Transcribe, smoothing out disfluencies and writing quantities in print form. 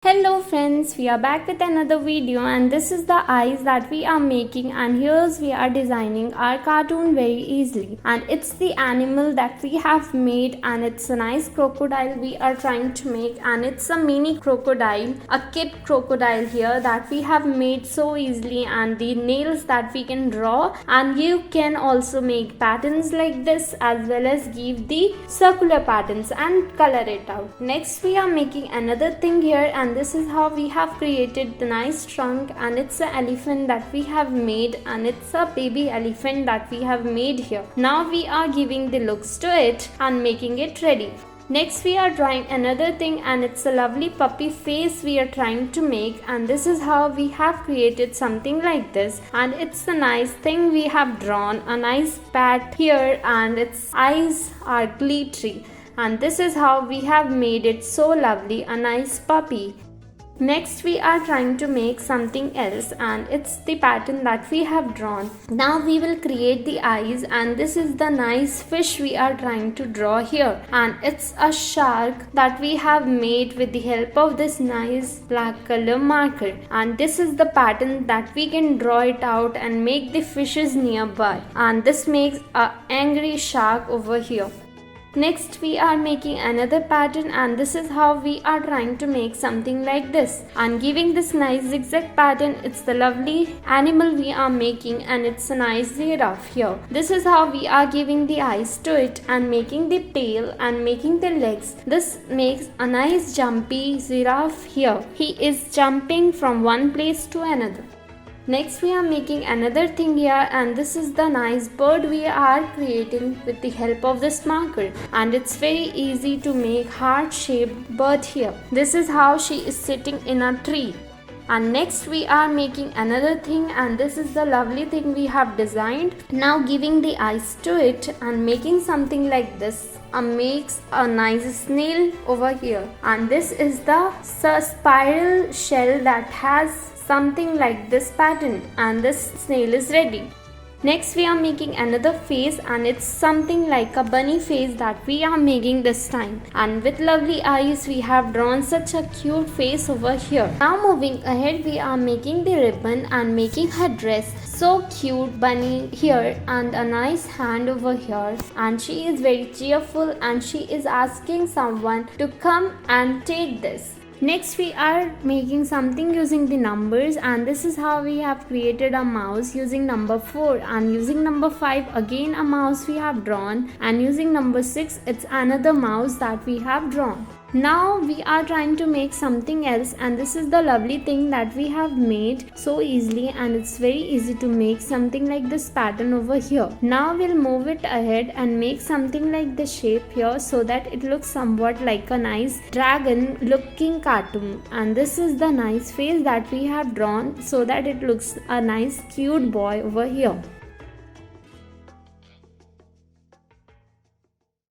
Hello friends, we are back with another video and this is the eyes that we are making, and here's we are designing our cartoon very easily, and it's the animal that we have made, and it's a nice crocodile we are trying to make, and it's a mini crocodile, a kid crocodile here that we have made so easily, and the nails that we can draw, and you can also make patterns like this as well as give the circular patterns and color it out. Next we are making another thing here, and this is how we have created the nice trunk, and it's an elephant that we have made, and it's a baby elephant that we have made here. Now we are giving the looks to it and making it ready. Next we are drawing another thing, and it's a lovely puppy face we are trying to make, and this is how we have created something like this, and it's a nice thing we have drawn, a nice pat here, and its eyes are glittery, and this is how we have made it so lovely, a nice puppy. Next we are trying to make something else, and it's the pattern that we have drawn. Now we will create the eyes, and this is the nice fish we are trying to draw here, and it's a shark that we have made with the help of this nice black color marker, and this is the pattern that we can draw it out and make the fishes nearby, and this makes a angry shark over here. Next we are making another pattern, and this is how we are trying to make something like this, and giving this nice zigzag pattern. It's the lovely animal we are making, and it's a nice giraffe here. This is how we are giving the eyes to it and making the tail and making the legs. This makes a nice jumpy giraffe here. He is jumping from one place to another. Next we are making another thing here, and this is the nice bird we are creating with the help of this marker, and it's very easy to make heart shaped bird here. This is how she is sitting in a tree. And next we are making another thing, and this is the lovely thing we have designed. Now giving the eyes to it and making something like this, makes a nice snail over here, and this is the spiral shell that has something like this pattern, and this snail is ready. Next we are making another face, and it's something like a bunny face that we are making this time, and with lovely eyes we have drawn such a cute face over here. Now moving ahead, we are making the ribbon and making her dress so cute bunny here, and a nice hand over here, and she is very cheerful and she is asking someone to come and take this. Next we are making something using the numbers, and this is how we have created a mouse using number 4, and using number 5 again a mouse we have drawn, and using number 6 it's another mouse that we have drawn. Now we are trying to make something else, and this is the lovely thing that we have made so easily, and it's very easy to make something like this pattern over here. Now we'll move it ahead and make something like the shape here, so that it looks somewhat like a nice dragon looking cartoon, and this is the nice face that we have drawn, so that it looks a nice cute boy over here.